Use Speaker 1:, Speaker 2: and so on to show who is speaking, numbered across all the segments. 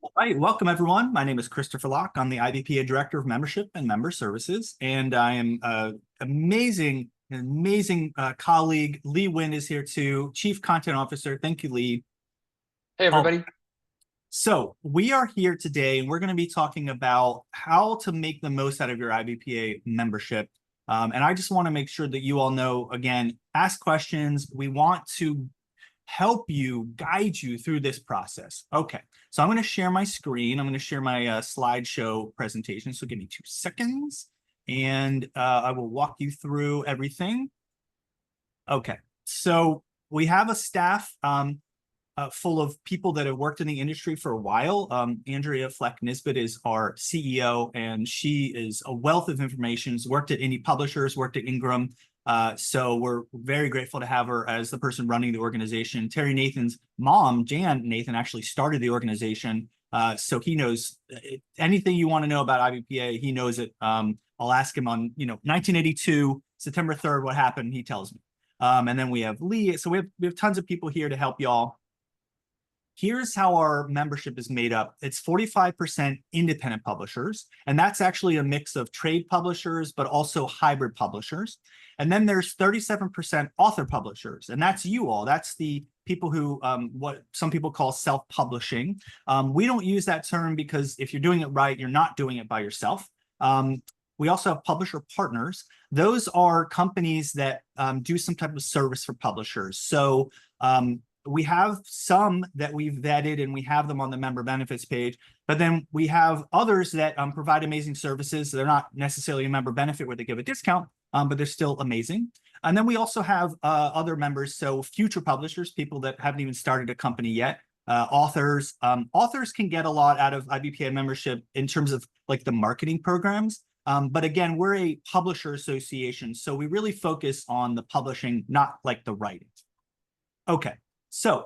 Speaker 1: All right, welcome everyone. My name is Christopher Locke. I'm the IBPA Director of Membership and Member Services, and I am amazing colleague. Lee Wynn is here too, Chief Content Officer. Thank you, Lee.
Speaker 2: Hey,
Speaker 1: Oh,
Speaker 2: everybody.
Speaker 1: so we are here today, and we're going to be talking about how to make the most out of your IBPA membership. And I just want to make sure that you all know, again, ask questions. We want to help you, guide you through this process. Okay, so I'm going to share my screen. I'm going to share my slideshow presentation. So give me 2 seconds, and I will walk you through everything. Okay, so we have a staff full of people that have worked in the industry for a while. Andrea Fleck-Nisbet is our CEO, and she is a wealth of information. She's worked at indie publishers, worked at Ingram. So we're very grateful to have her as the person running the organization. Terry Nathan's mom, Jan Nathan, actually started the organization. So he knows anything you want to know about IBPA, he knows it. I'll ask him on, 1982, September 3rd, what happened, he tells me. And then we have Lee. So we have tons of people here to help y'all. Here's how our membership is made up. It's 45% independent publishers, and that's actually a mix of trade publishers, but also hybrid publishers. And then there's 37% author publishers, and that's you all. That's the people who, what some people call self-publishing. We don't use that term because if you're doing it right, you're not doing it by yourself. We also have publisher partners. Those are companies that do some type of service for publishers. So we have some that we've vetted and we have them on the member benefits page, but then we have others that provide amazing services. They're not necessarily a member benefit where they give a discount, but they're still amazing. And then we also have other members, so future publishers, people that haven't even started a company yet, authors. Authors can get a lot out of IBPA membership in terms of like the marketing programs. But again, we're a publisher association, so we really focus on the publishing, not like the writing. Okay. So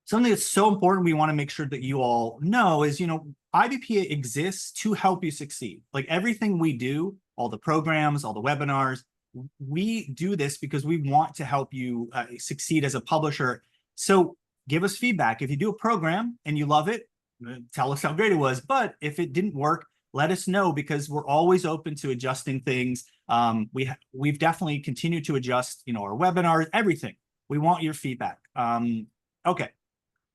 Speaker 1: something that's so important we want to make sure that you all know is, IBPA exists to help you succeed. Like everything we do, all the programs, all the webinars, we do this because we want to help you succeed as a publisher. So give us feedback. If you do a program and you love it, tell us how great it was. But if it didn't work, let us know because we're always open to adjusting things. We've definitely continued to adjust, our webinars, everything. We want your feedback. Okay,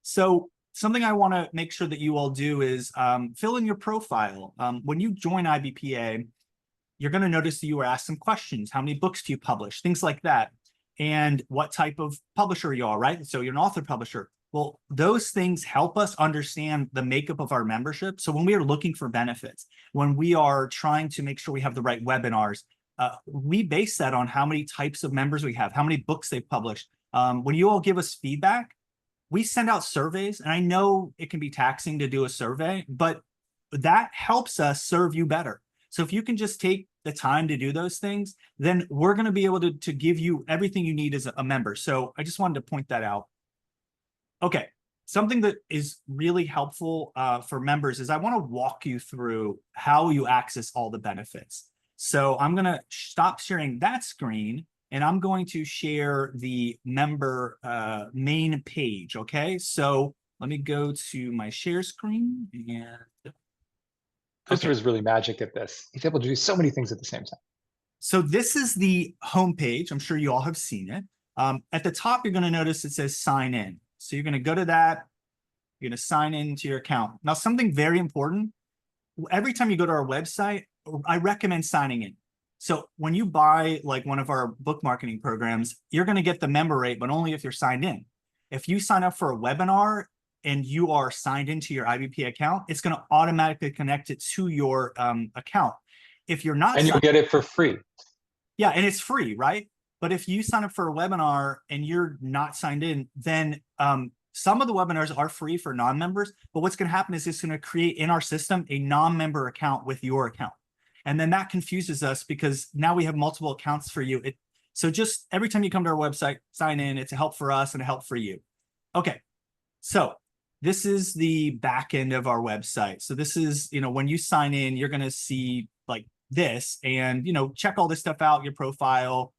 Speaker 1: so something I want to make sure that you all do is fill in your profile. When you join IBPA, you're going to notice that you were asked some questions. How many books do you publish? Things like that. And what type of publisher you are, right? So you're an author publisher. Well, those things help us understand the makeup of our membership. So when we are looking for benefits, when we are trying to make sure we have the right webinars, we base that on how many types of members we have, how many books they've published. When you all give us feedback, we send out surveys, and I know it can be taxing to do a survey, but that helps us serve you better. So if you can just take the time to do those things, then we're going to be able to give you everything you need as a member. So I just wanted to point that out. Okay, something that is really helpful for members is I want to walk you through how you access all the benefits. So I'm going to stop sharing that screen, and I'm going to share the member main page, okay? So let me go to my share screen. And
Speaker 2: Christopher's really magic at this. He's able to do so many things at the same time.
Speaker 1: So this is the home page. I'm sure you all have seen it. At the top, you're going to notice it says sign in. So you're going to go to that. You're going to sign into your account. Now, something very important, every time you go to our website, I recommend signing in. So when you buy like one of our book marketing programs, you're going to get the member rate, but only if you're signed in. If you sign up for a webinar and you are signed into your IBP account, it's going to automatically connect it to your account. If you're not,
Speaker 2: and you'll get it for free.
Speaker 1: Yeah, and it's free, right? But if you sign up for a webinar and you're not signed in, then some of the webinars are free for non-members. But what's going to happen is it's going to create in our system a non-member account with your account. And then that confuses us because now we have multiple accounts for you. So just every time you come to our website, sign in. It's a help for us and a help for you. Okay, so this is the back end of our website. So this is, when you sign in, you're going to see like this and, check all this stuff out, your profile,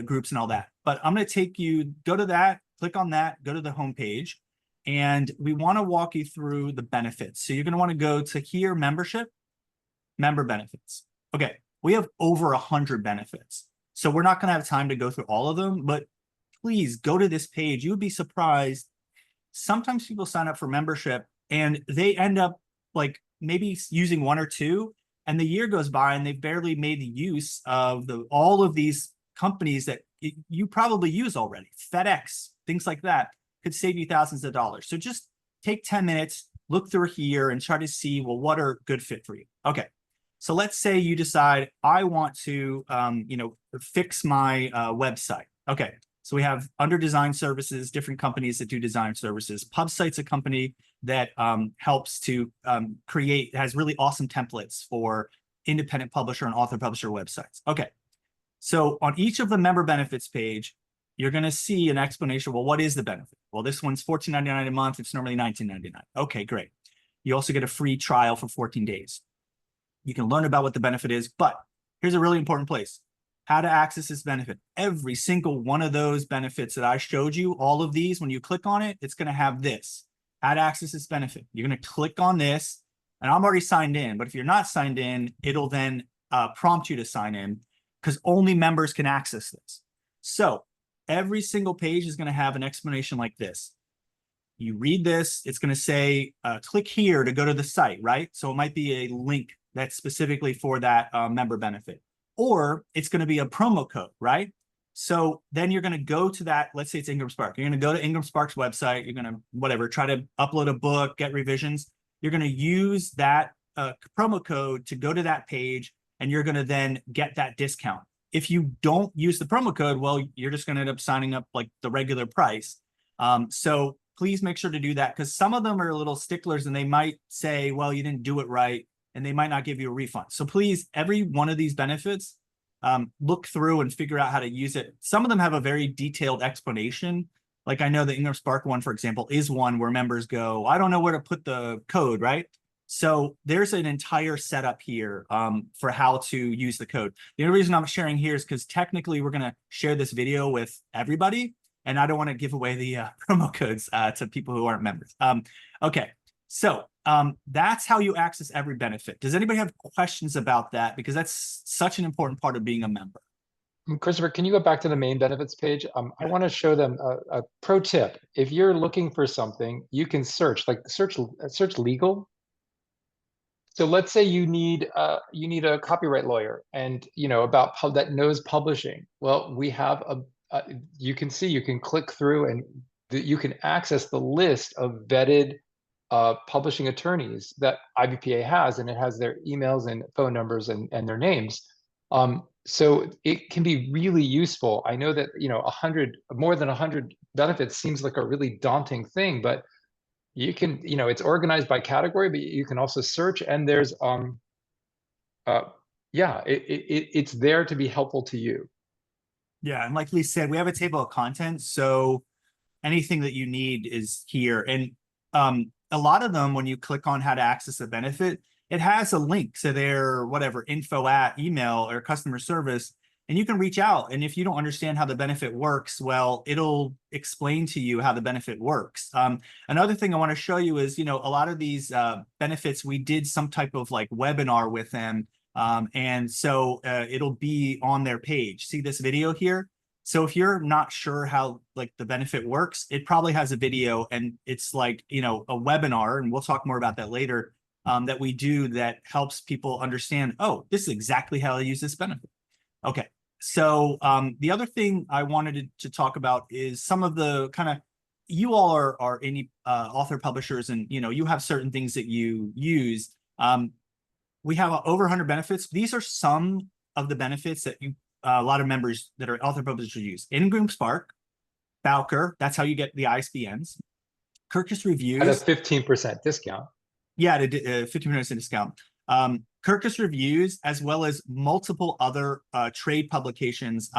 Speaker 1: groups and all that. But I'm going to take you, go to that, click on that, go to the home page. and we want to walk you through the benefits. So you're going to want to go to here, membership, member benefits. Okay, we have over 100 benefits. So we're not going to have time to go through all of them, but please go to this page. You would be surprised. Sometimes people sign up for membership and they end up like maybe using one or two, and the year goes by and they've barely made the use of all of these companies that you probably use already. FedEx, things like that could save you thousands of dollars. So just take 10 minutes, look through here and try to see, well, what are good fit for you? Okay. So let's say you decide I want to, fix my website. Okay. So we have under design services, different companies that do design services. PubSite's a company that helps to has really awesome templates for independent publisher and author publisher websites. Okay. So on each of the member benefits page, you're going to see an explanation. Well, what is the benefit? Well, this one's $14.99 a month. It's normally $19.99. Okay, great. You also get a free trial for 14 days. You can learn about what the benefit is, but here's a really important place. How to access this benefit. Every single one of those benefits that I showed you, all of these, when you click on it, it's going to have this. How to access this benefit. You're going to click on this, and I'm already signed in, but if you're not signed in, it'll then prompt you to sign in because only members can access this. So every single page is going to have an explanation like this. You read this, it's going to say, click here to go to the site, right? So it might be a link that's specifically for that member benefit. Or it's going to be a promo code, right? So then you're going to go to that, let's say it's Ingram Spark. You're going to go to Ingram Spark's website. You're going to, try to upload a book, get revisions. You're going to use that promo code to go to that page, and you're going to then get that discount. If you don't use the promo code, well, you're just going to end up signing up like the regular price. So please make sure to do that, because some of them are little sticklers and they might say, well, you didn't do it right, and they might not give you a refund. So please, every one of these benefits, look through and figure out how to use it. Some of them have a very detailed explanation. Like I know the Ingram Spark one, for example, is one where members go, I don't know where to put the code, right? So there's an entire setup here for how to use the code. The only reason I'm sharing here is because technically we're going to share this video with everybody, and I don't want to give away the promo codes to people who aren't members. Okay, so that's how you access every benefit. Does anybody have questions about that? Because that's such an important part of being a member.
Speaker 2: Christopher, can you go back to the main benefits page? I want to show them a pro tip. If you're looking for something, you can search legal. So let's say you need a copyright lawyer, and about that knows publishing. Well, we have you can click through, and you can access the list of vetted publishing attorneys that IBPA has, and it has their emails and phone numbers and their names. So it can be really useful. I know that more than 100 benefits seems like a really daunting thing, but you can, it's organized by category, but you can also search, and there's it's there to be helpful to you.
Speaker 1: Yeah, and like Lee said, we have a table of contents, so anything that you need is here. And a lot of them, when you click on how to access a benefit, it has a link to their info at email or customer service, and you can reach out. And if you don't understand how the benefit works, well, it'll explain to you how the benefit works. Another thing I want to show you is, a lot of these benefits, we did some type of like webinar with them. And so it'll be on their page. See this video here? So if you're not sure how like the benefit works, it probably has a video, and it's like, a webinar, and we'll talk more about that later, that we do that helps people understand, oh, this is exactly how I use this benefit. Okay. So the other thing I wanted to talk about is some of the you all are any author publishers, and, you have certain things that you use. We have over 100 benefits. These are some of the benefits that a lot of members that are author publishers use. Ingram Spark, Bowker, that's how you get the ISBNs. Kirkus Reviews.
Speaker 2: At a 15% discount.
Speaker 1: Yeah, 15% discount. Kirkus Reviews, as well as multiple other trade publications.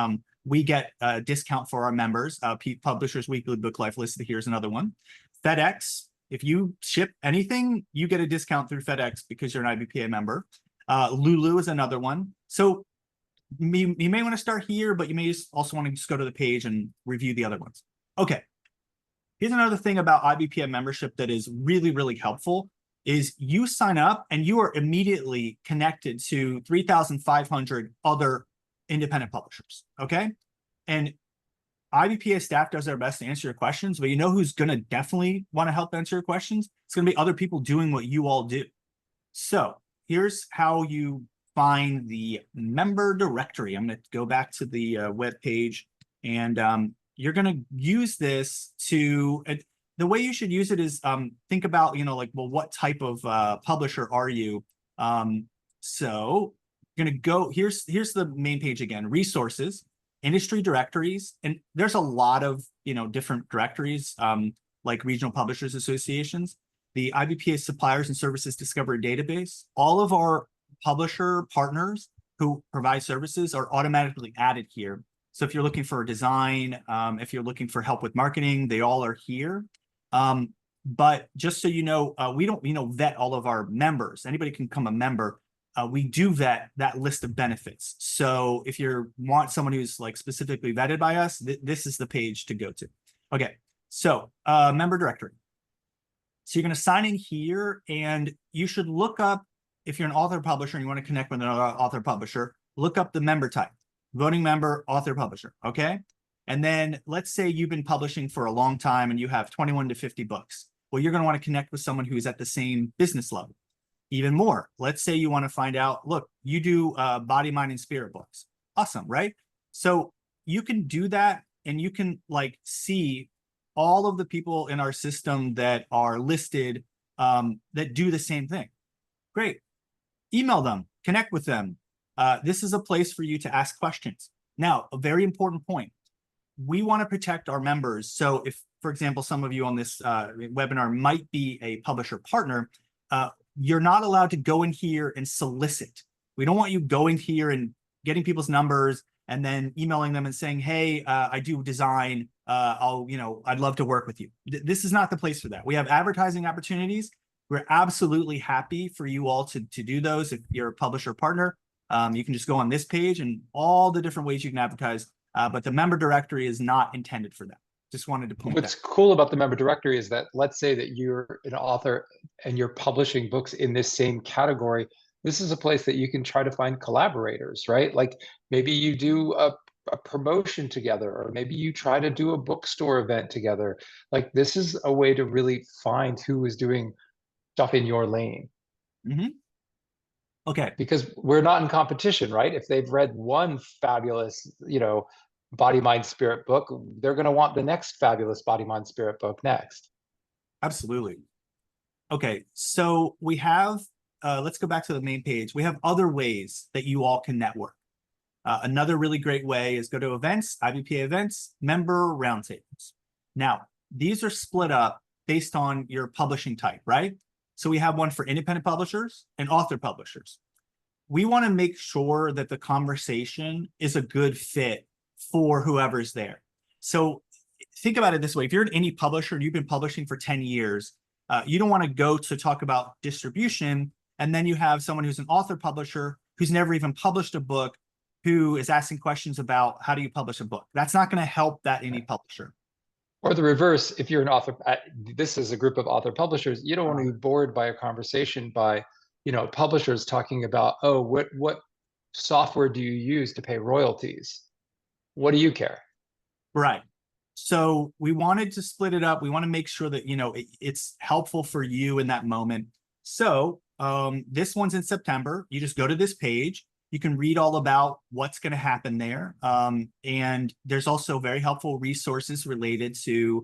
Speaker 1: We get a discount for our members. Publishers Weekly Book Life listed here's another one. FedEx, if you ship anything, you get a discount through FedEx because you're an IBPA member. Lulu is another one. So you may want to start here, but you may also want to just go to the page and review the other ones. Okay. Here's another thing about IBPA membership that is really, really helpful is you sign up and you are immediately connected to 3,500 other independent publishers, okay? And IBPA staff does their best to answer your questions, but you know who's going to definitely want to help answer your questions? It's going to be other people doing what you all do. So here's how you find the member directory. I'm going to go back to the web page, and you're going to use this to, the way you should use it is think about, like, well, what type of publisher are you? So you're going to go, here's the main page again, resources, industry directories, and there's a lot of, different directories, like regional publishers associations, the IBPA suppliers and services discovery database. All of our publisher partners who provide services are automatically added here. So if you're looking for a design, if you're looking for help with marketing, they all are here. But just so you know, we don't, vet all of our members. Anybody can become a member. We do vet that list of benefits. So if you want someone who's like specifically vetted by us, this is the page to go to. Okay, so member directory. So you're going to sign in here, and you should look up, if you're an author publisher and you want to connect with another author publisher, look up the member type, voting member, author publisher, okay? And then let's say you've been publishing for a long time and you have 21 to 50 books. Well, you're going to want to connect with someone who's at the same business level. Even more, let's say you want to find out, look, you do body, mind, and spirit books. Awesome, right? So you can do that, and you can like see all of the people in our system that are listed that do the same thing. Great. Email them, connect with them. This is a place for you to ask questions. Now, a very important point. We want to protect our members. So if, for example, some of you on this webinar might be a publisher partner, you're not allowed to go in here and solicit. We don't want you going here and getting people's numbers and then emailing them and saying, hey, I do design. I'd love to work with you. This is not the place for that. We have advertising opportunities. We're absolutely happy for you all to do those. If you're a publisher partner, you can just go on this page and all the different ways you can advertise. But the member directory is not intended for that. Just wanted to point
Speaker 2: What's
Speaker 1: that.
Speaker 2: cool about the member directory is that, let's say that you're an author and you're publishing books in this same category. This is a place that you can try to find collaborators, right? Like maybe you do a promotion together, or maybe you try to do a bookstore event together. Like this is a way to really find who is doing stuff in your lane.
Speaker 1: Mm-hmm. Okay.
Speaker 2: Because we're not in competition, right? If they've read one fabulous, body, mind, spirit book, they're going to want the next fabulous body, mind, spirit book next.
Speaker 1: Absolutely. Okay, so we have, let's go back to the main page. We have other ways that you all can network. Another really great way is go to events, IBPA events, member roundtables. Now, these are split up based on your publishing type, right? So we have one for independent publishers and author publishers. We want to make sure that the conversation is a good fit for whoever's there. So think about it this way. If you're an indie publisher and you've been publishing for 10 years, you don't want to go to talk about distribution, and then you have someone who's an author publisher who's never even published a book, who is asking questions about how do you publish a book. That's not going to help that indie publisher.
Speaker 2: Or the reverse, if you're an author, this is a group of author publishers, you don't want to be bored by a conversation by, publishers talking about, oh, what software do you use to pay royalties? What do you care?
Speaker 1: Right. So we wanted to split it up. We want to make sure that, it's helpful for you in that moment. So this one's in September. You just go to this page. You can read all about what's going to happen there. And there's also very helpful resources related to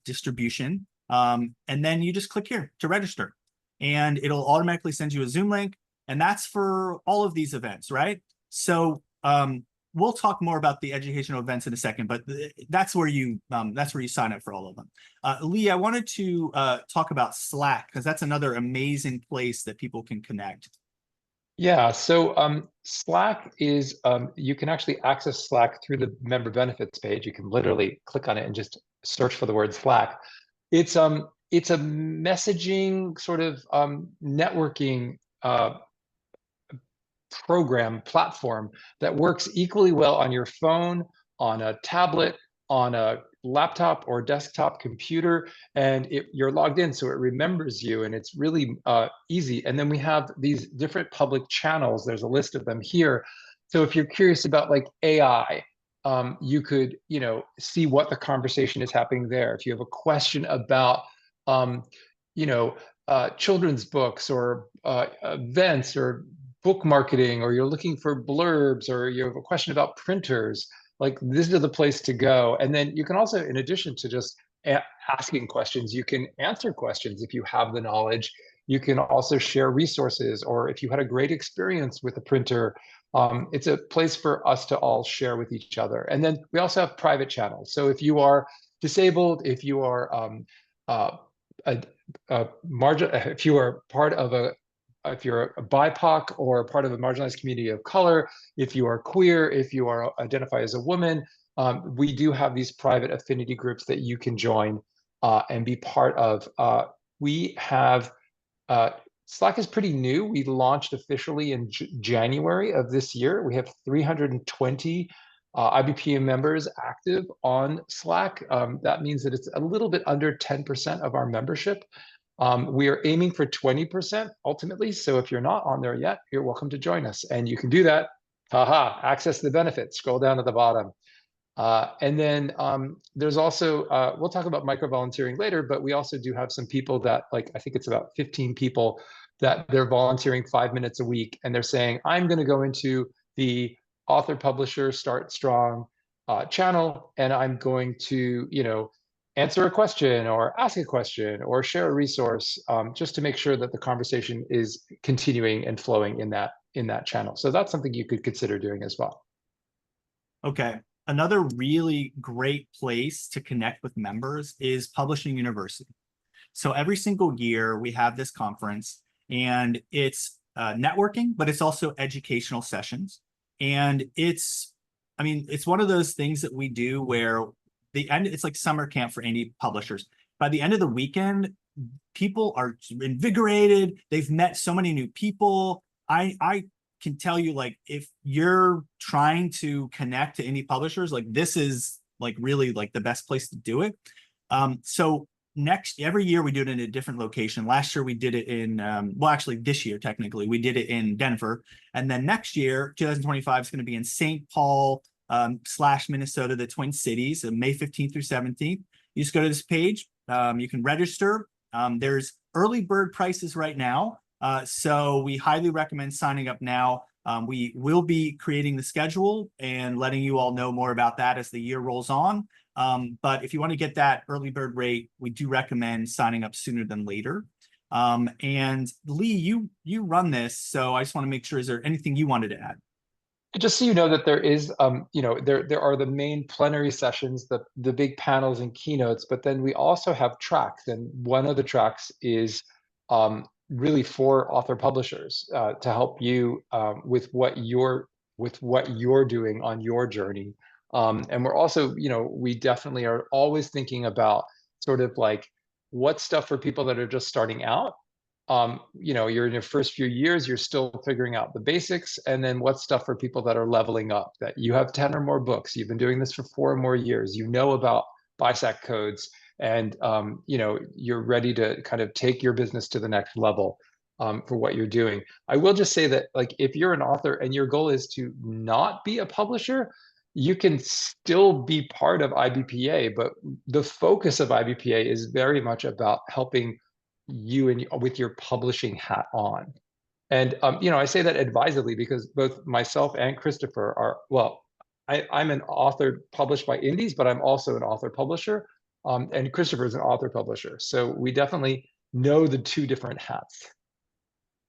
Speaker 1: distribution. And then you just click here to register, and it'll automatically send you a Zoom link. And that's for all of these events, right? So we'll talk more about the educational events in a second, but that's where you sign up for all of them. Lee, I wanted to talk about Slack, because that's another amazing place that people can connect.
Speaker 2: Yeah, so Slack is, you can actually access Slack through the member benefits page. You can literally click on it and just search for the word Slack. It's a messaging sort of networking platform that works equally well on your phone, on a tablet, on a laptop or desktop computer, and you're logged in, so it remembers you, and it's really easy. And then we have these different public channels. There's a list of them here. So if you're curious about like AI, you could, see what the conversation is happening there. If you have a question about, um, you know, children's books or events or book marketing, or you're looking for blurbs, or you have a question about printers, like this is the place to go. And then you can also, in addition to just asking questions, you can answer questions if you have the knowledge. You can also share resources, or if you had a great experience with a printer, it's a place for us to all share with each other. And then we also have private channels. So if you are disabled, if you are uh, a margin, if you are part of if you're a BIPOC or part of a marginalized community of color, if you are queer, if you are identify as a woman, we do have these private affinity groups that you can join and be part of. We have Slack is pretty new. We launched officially in January of this year. We have 320 IBPA members active on Slack. That means that it's a little bit under 10% of our membership. We are aiming for 20% ultimately. So if you're not on there yet, you're welcome to join us. And you can do that. Haha, access the benefits. Scroll down to the bottom. And then there's also, we'll talk about micro volunteering later, but we also do have some people that, like, I think it's about 15 people that they're volunteering 5 minutes a week. And they're saying, I'm going to go into the author publisher Start Strong channel, and I'm going to, answer a question or ask a question or share a resource, just to make sure that the conversation is continuing and flowing in that channel. So that's something you could consider doing as well.
Speaker 1: Okay. Another really great place to connect with members is Publishing University. So every single year we have this conference, and it's networking, but it's also educational sessions. And it's one of those things that we do where it's like summer camp for indie publishers. By the end of the weekend, people are invigorated. They've met so many new people. I can tell you, like, if you're trying to connect to indie publishers, like, this is like really like the best place to do it. So every year we do it in a different location. Last year we did it in, well, actually this year, technically, we did it in Denver. And then next year, 2025, is going to be in St. Paul / Minnesota, the Twin Cities, May 15th through 17th. You just go to this page. You can register. There's early bird prices right now. So we highly recommend signing up now. We will be creating the schedule and letting you all know more about that as the year rolls on. But if you want to get that early bird rate, we do recommend signing up sooner than later. And Lee, you run this, so I just want to make sure, is there anything you wanted to add?
Speaker 2: Just so you know that there is, there are the main plenary sessions, the big panels and keynotes, but then we also have tracks, and one of the tracks is really for author publishers to help you with what you're doing on your journey. And we're also, we definitely are always thinking about sort of like what stuff for people that are just starting out. You're in your first few years, you're still figuring out the basics. And then what's stuff for people that are leveling up, that you have 10 or more books, you've been doing this for 4 or more years, you know about BISAC codes, and you're ready to kind of take your business to the next level for what you're doing. I will just say that, like, if you're an author and your goal is to not be a publisher, you can still be part of IBPA, but the focus of IBPA is very much about helping you and with your publishing hat on. And I say that advisedly because both myself and Christopher are, well, I'm an author published by indies, but I'm also an author publisher. And Christopher is an author publisher. So we definitely know the 2 different hats.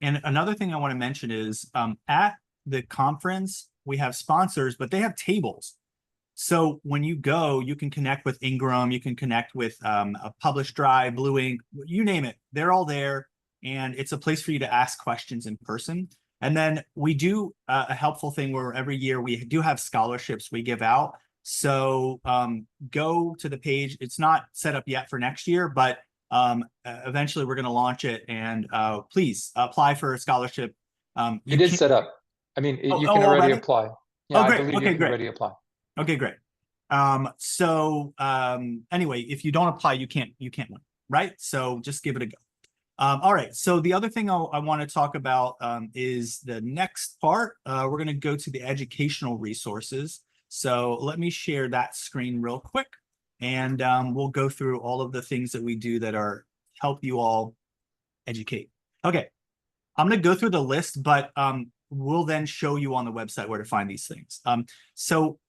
Speaker 1: And another thing I want to mention is at the conference, we have sponsors, but they have tables. So when you go, you can connect with Ingram, you can connect with a Publish Drive, Blue Ink, you name it. They're all there. And it's a place for you to ask questions in person. And then we do a helpful thing where every year we do have scholarships we give out. So go to the page. It's not set up yet for next year, but eventually we're going to launch it. And please apply for a scholarship.
Speaker 2: It is set up. I mean, you can already apply. Yeah,
Speaker 1: Oh, great.
Speaker 2: I believe
Speaker 1: Okay,
Speaker 2: you can
Speaker 1: great.
Speaker 2: already apply.
Speaker 1: Okay, great. Anyway, if you don't apply, you can't win, right? So just give it a go. All right. So the other thing I want to talk about is the next part. We're going to go to the educational resources. So let me share that screen real quick, and we'll go through all of the things that we do that are help you all educate. Okay. I'm going to go through the list, but we'll then show you on the website where to find these things. So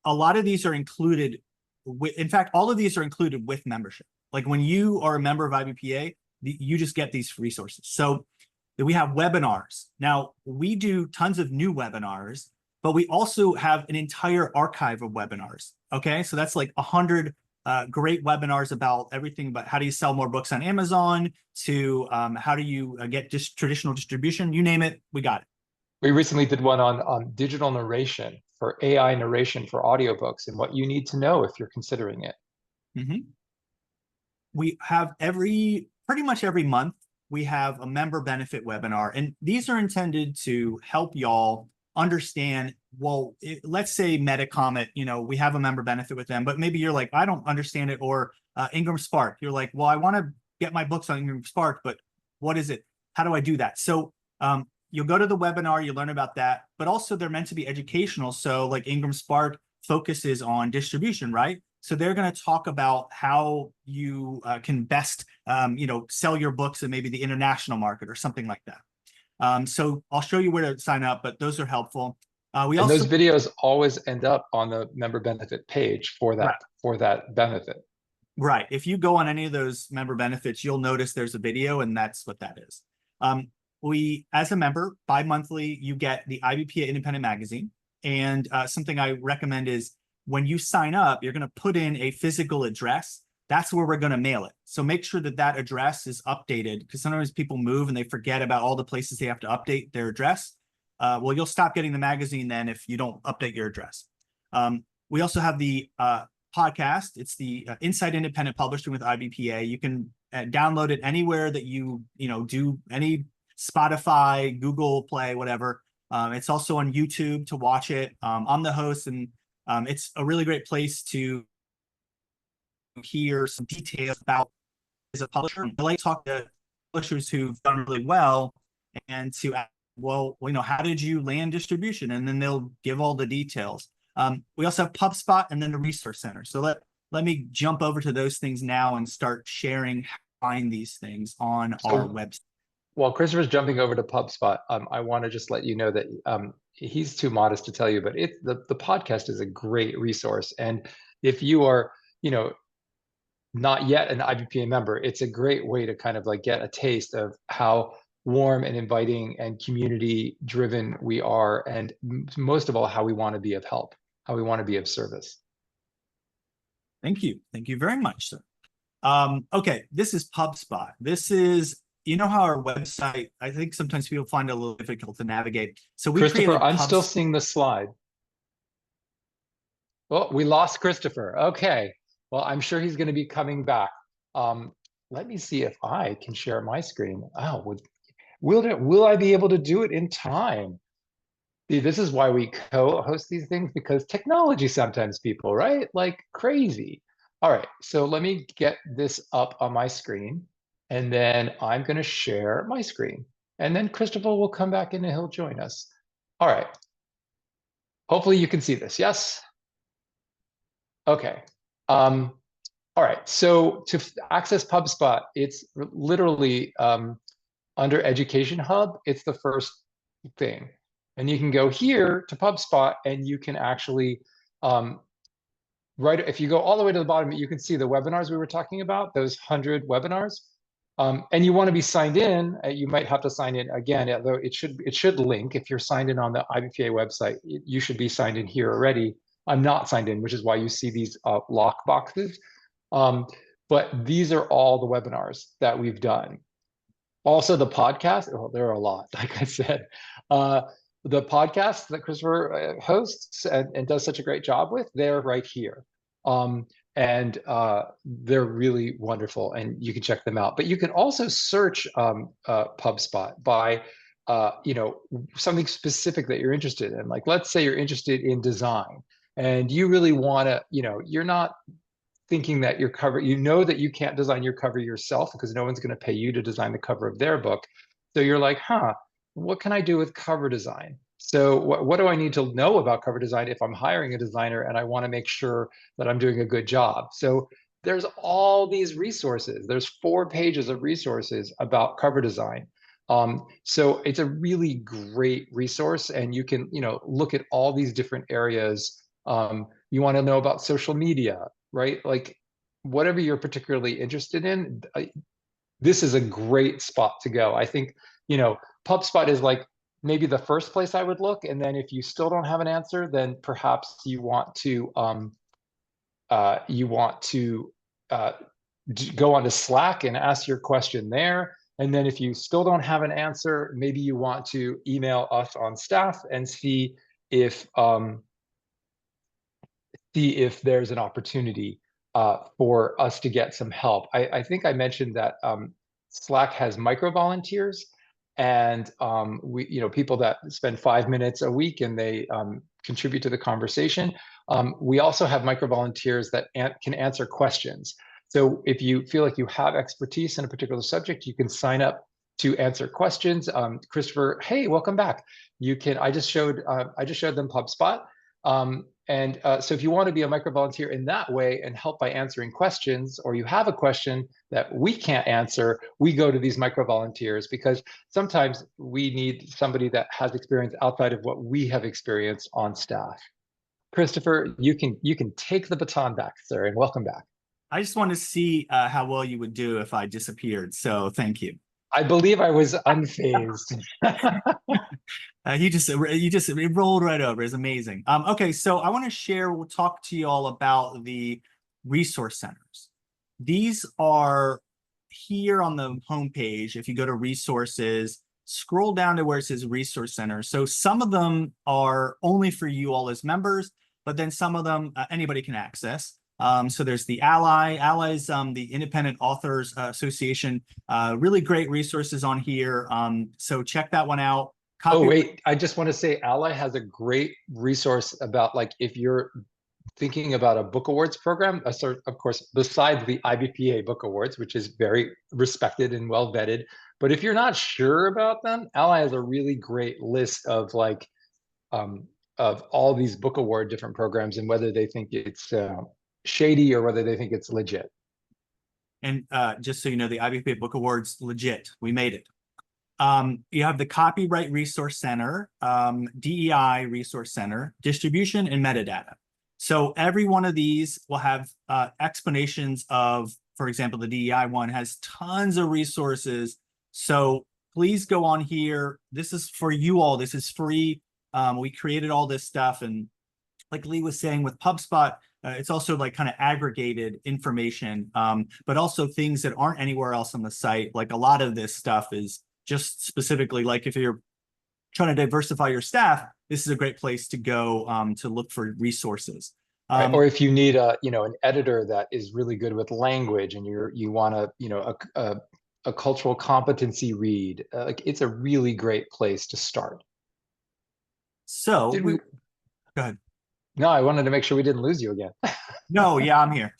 Speaker 1: a lot of these are included with, in fact, all of these are included with membership. Like when you are a member of IBPA, you just get these resources. So we have webinars. Now, we do tons of new webinars, but we also have an entire archive of webinars. Okay, so that's like 100 great webinars about everything but how do you sell more books on Amazon to how do you get just traditional distribution, you name it, we got it.
Speaker 2: We recently did one on digital narration for AI narration for audiobooks and what you need to know if you're considering it.
Speaker 1: We have pretty much every month, we have a member benefit webinar, and these are intended to help y'all understand, well, let's say Metacomet, we have a member benefit with them, but maybe you're like, I don't understand it, or Ingram Spark. You're like, well, I want to get my books on Ingram Spark, but what is it? How do I do that? So you'll go to the webinar, you learn about that, but also they're meant to be educational. So like Ingram Spark focuses on distribution, right? So they're going to talk about how you can best, sell your books in maybe the international market or something like that. So I'll show you where to sign up, but those are helpful.
Speaker 2: Those videos always end up on the member benefit page for that,
Speaker 1: right,
Speaker 2: for that benefit.
Speaker 1: Right. If you go on any of those member benefits, you'll notice there's a video, and that's what that is. We, as a member, bi-monthly, you get the IBPA Independent Magazine. And something I recommend is when you sign up, you're going to put in a physical address. That's where we're going to mail it. So make sure that that address is updated, because sometimes people move and they forget about all the places they have to update their address. Well, you'll stop getting the magazine then if you don't update your address. We also have the podcast. It's the Inside Independent Publishing with IBPA. You can download it anywhere that you do, any Spotify, Google Play, whatever. It's also on YouTube to watch it. I'm the host, and it's a really great place to hear some details about as a publisher. I like to talk to publishers who've done really well and to ask, well, how did you land distribution? And then they'll give all the details. We also have PubSpot and then the Resource Center. So let me jump over to those things now and start sharing how to find these things on our website.
Speaker 2: While Christopher's jumping over to PubSpot, I want to just let you know that he's too modest to tell you, but the podcast is a great resource. And if you are, not yet an IBPA member, it's a great way to kind of like get a taste of how warm and inviting and community driven we are, and most of all, how we want to be of help, how we want to be of service.
Speaker 1: Thank you. Thank you very much, sir. Okay, this is PubSpot. This is, how our website, I think sometimes people find it a little difficult to navigate. So we
Speaker 2: Christopher, I'm still seeing the slide. Oh, we lost Christopher. Okay. Well, I'm sure he's going to be coming back. Let me see if I can share my screen. Oh, will I be able to do it in time? See, this is why we co-host these things, because technology sometimes, people, right? Like crazy. All right, so let me get this up on my screen, and then I'm going to share my screen. And then Christopher will come back in and he'll join us. All right. Hopefully you can see this. Yes? Okay. All right, so to access PubSpot, it's literally under Education Hub, it's the first thing. And you can go here to PubSpot and you can actually, if you go all the way to the bottom, you can see the webinars we were talking about, those 100 webinars. And you want to be signed in, you might have to sign in again, although it should link. If you're signed in on the IBPA website, you should be signed in here already. I'm not signed in, which is why you see these lock boxes. But these are all the webinars that we've done. Also the podcast, there are a lot, like I said. The podcast that Christopher hosts and does such a great job with, they're right here. And they're really wonderful, and you can check them out. But you can also search PubSpot by something specific that you're interested in. Like, let's say you're interested in design. and you really want to, you're not thinking that your cover, that you can't design your cover yourself because no one's going to pay you to design the cover of their book. So you're like, what can I do with cover design? So what do I need to know about cover design if I'm hiring a designer and I want to make sure that I'm doing a good job? So there's all these resources. There's 4 pages of resources about cover design. So it's a really great resource, and you can, look at all these different areas. You want to know about social media, right? Like whatever you're particularly interested in, this is a great spot to go. I think, PubSpot is like maybe the first place I would look. And then if you still don't have an answer, then perhaps you want to uh, go onto Slack and ask your question there. And then if you still don't have an answer, maybe you want to email us on staff and if um, see if there's an opportunity for us to get some help. I think I mentioned that Slack has micro volunteers, and people that spend 5 minutes a week and they contribute to the conversation. We also have micro volunteers that can answer questions. So if you feel like you have expertise in a particular subject, you can sign up to answer questions. Christopher, hey, welcome back. You can. I just showed them PubSpot. So if you want to be a micro volunteer in that way and help by answering questions, or you have a question that we can't answer, we go to these micro volunteers because sometimes we need somebody that has experience outside of what we have experienced on staff. Christopher, you can take the baton back, sir, and welcome back.
Speaker 1: I just want to see how well you would do if I disappeared. So thank you.
Speaker 2: I believe I was unfazed.
Speaker 1: It rolled right over. It's amazing. Okay, so I want to we'll talk to you all about the resource centers. These are here on the homepage. If you go to resources, scroll down to where it says resource center. So some of them are only for you all as members, but then some of them anybody can access. So there's the Allies, the Independent Authors Association, really great resources on here. So check that one out.
Speaker 2: Oh, wait, I just want to say Ally has a great resource about like if you're thinking about a book awards program, of course, besides the IBPA book awards, which is very respected and well vetted. But if you're not sure about them, Ally has a really great list of of all these book award different programs and whether they think it's shady or whether they think it's legit.
Speaker 1: And just so you know, the IBPA Book Awards, legit. We made it. You have the Copyright Resource Center, DEI Resource Center, Distribution, and Metadata. So every one of these will have explanations of, for example, the DEI one has tons of resources. So please go on here. This is for you all. This is free. We created all this stuff. And like Lee was saying with PubSpot, it's also like kind of aggregated information, but also things that aren't anywhere else on the site. Like a lot of this stuff is just specifically like if you're trying to diversify your staff, this is a great place to go to look for resources.
Speaker 2: Right. Or if you need an editor that is really good with language and you want a cultural competency read, like it's a really great place to start.
Speaker 1: So
Speaker 2: go
Speaker 1: ahead.
Speaker 2: No, I wanted to make sure we didn't lose you again.
Speaker 1: No, yeah, I'm here.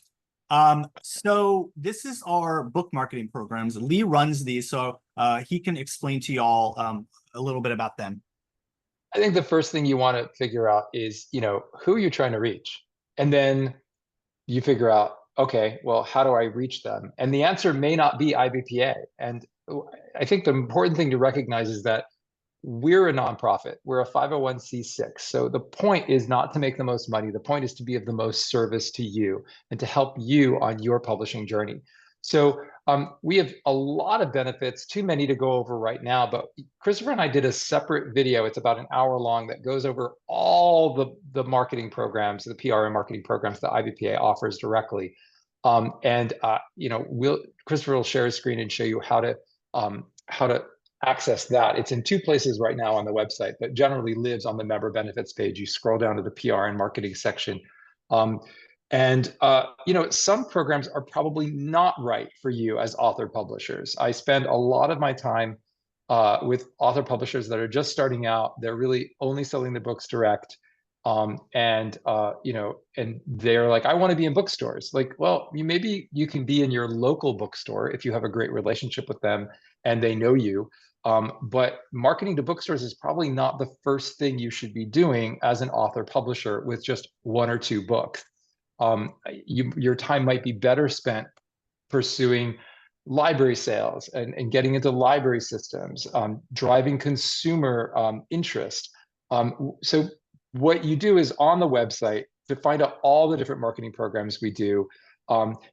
Speaker 1: So this is our book marketing programs. Lee runs these, so he can explain to y'all a little bit about them.
Speaker 2: I think the first thing you want to figure out is, who you're trying to reach. And then you figure out, okay, well, how do I reach them? And the answer may not be IBPA. And I think the important thing to recognize is that we're a nonprofit. We're a 501c6. So the point is not to make the most money. The point is to be of the most service to you and to help you on your publishing journey. So we have a lot of benefits, too many to go over right now, but Christopher and I did a separate video. It's about an hour long that goes over all the marketing programs, the PR and marketing programs that IBPA offers directly. Christopher will share his screen and show you how to access that. It's in 2 places right now on the website, but generally lives on the member benefits page. You scroll down to the PR and marketing section. Some programs are probably not right for you as author publishers. I spend a lot of my time with author publishers that are just starting out. They're really only selling the books direct. And they're like, I want to be in bookstores. Like, well, maybe you can be in your local bookstore if you have a great relationship with them and they know you. But marketing to bookstores is probably not the first thing you should be doing as an author publisher with just one or two books. Your time might be better spent pursuing library sales and getting into library systems, driving consumer interest. So what you do is on the website to find out all the different marketing programs we do.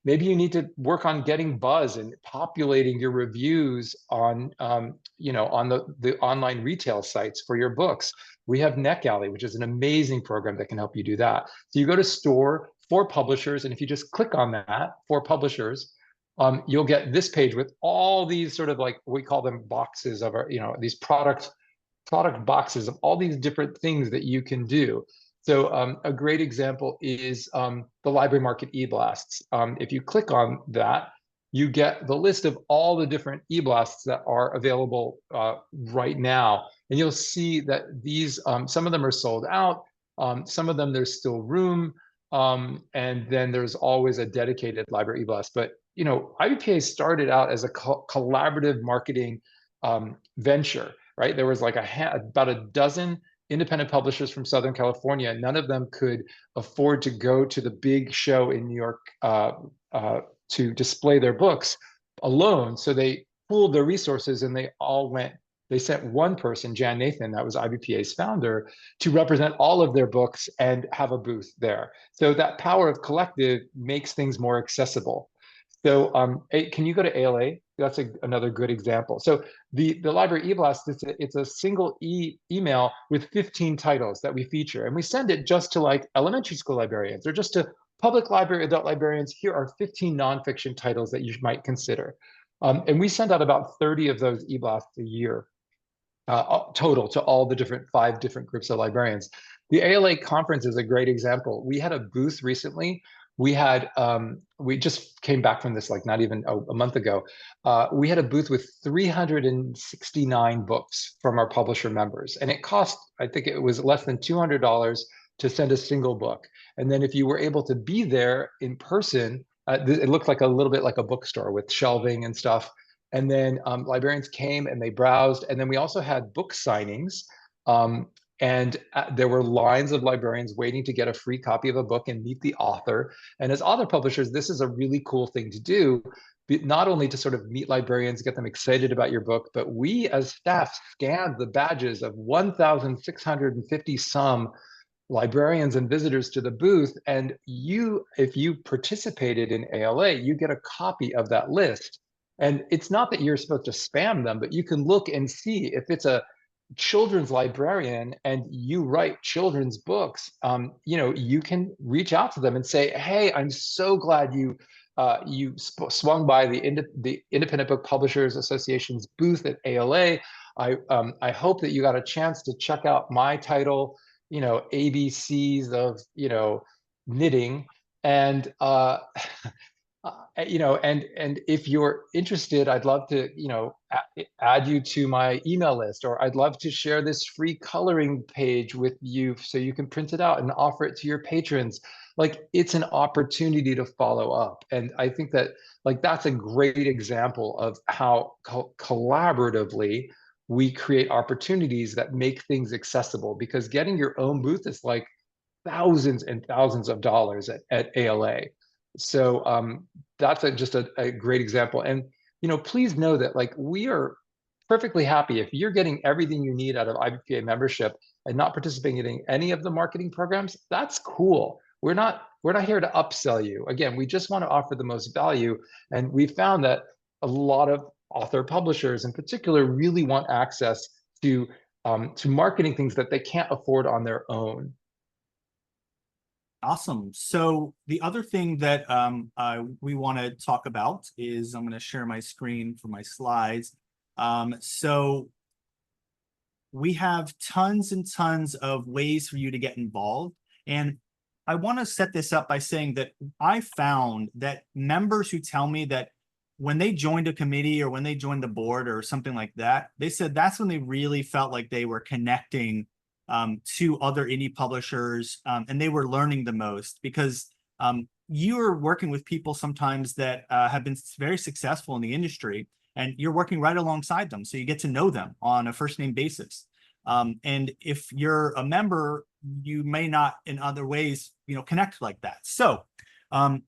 Speaker 2: Maybe you need to work on getting buzz and populating your reviews on, on the online retail sites for your books. We have NetGalley, which is an amazing program that can help you do that. So you go to store for publishers, and if you just click on that for publishers, you'll get this page with all these sort of, like, we call them boxes of our, these product boxes of all these different things that you can do. So a great example is the Library Market e-blasts. If you click on that, you get the list of all the different e-blasts that are available right now. And you'll see that these, some of them are sold out, some of them there's still room, and then there's always a dedicated library e-blast. But IBPA started out as a collaborative marketing venture, right? There was like about a dozen independent publishers from Southern California. None of them could afford to go to the big show in New York to display their books alone. So they pooled their resources and they sent one person, Jan Nathan, that was IBPA's founder, to represent all of their books and have a booth there. So that power of collective makes things more accessible. So can you go to ALA? That's another good example. So the library e-blast, it's a single email with 15 titles that we feature. And we send it just to like elementary school librarians or just to public library adult librarians. Here are 15 nonfiction titles that you might consider. And we send out about 30 of those e-blasts a year total to all the 5 different groups of librarians. The ALA conference is a great example. We had a booth recently. We just came back from this, like, not even a month ago. We had a booth with 369 books from our publisher members, and it cost, I think it was less than $200 to send a single book. And then if you were able to be there in person, it looked like a little bit like a bookstore with shelving and stuff. And then librarians came and they browsed, and then we also had book signings. And there were lines of librarians waiting to get a free copy of a book and meet the author. And as author publishers, this is a really cool thing to do, not only to sort of meet librarians, get them excited about your book, but we as staff scanned the badges of 1,650 some librarians and visitors to the booth. And if you participated in ALA, you get a copy of that list. And it's not that you're supposed to spam them, but you can look and see if it's a children's librarian and you write children's books, you can reach out to them and say, hey, I'm so glad you swung by the Independent Book Publishers Association's booth at ALA. I hope that you got a chance to check out my title, ABCs of knitting, and and if you're interested, I'd love to, add you to my email list, or I'd love to share this free coloring page with you so you can print it out and offer it to your patrons. Like, it's an opportunity to follow up. And I think that, like, that's a great example of how collaboratively we create opportunities that make things accessible, because getting your own booth is like thousands and thousands of dollars at ALA. So that's just a great example. And please know that, like, we are perfectly happy if you're getting everything you need out of IBPA membership and not participating in any of the marketing programs. That's cool. We're not here to upsell you. Again, we just want to offer the most value. And we found that a lot of author publishers in particular really want access to marketing things that they can't afford on their own.
Speaker 1: Awesome. So the other thing that we want to talk about is, I'm going to share my screen for my slides. So we have tons and tons of ways for you to get involved. And I want to set this up by saying that I found that members who tell me that when they joined a committee or when they joined the board or something like that, they said that's when they really felt like they were connecting to other indie publishers, and they were learning the most because you're working with people sometimes that have been very successful in the industry, and you're working right alongside them. So you get to know them on a first name basis. And if you're a member, you may not in other ways, connect like that. So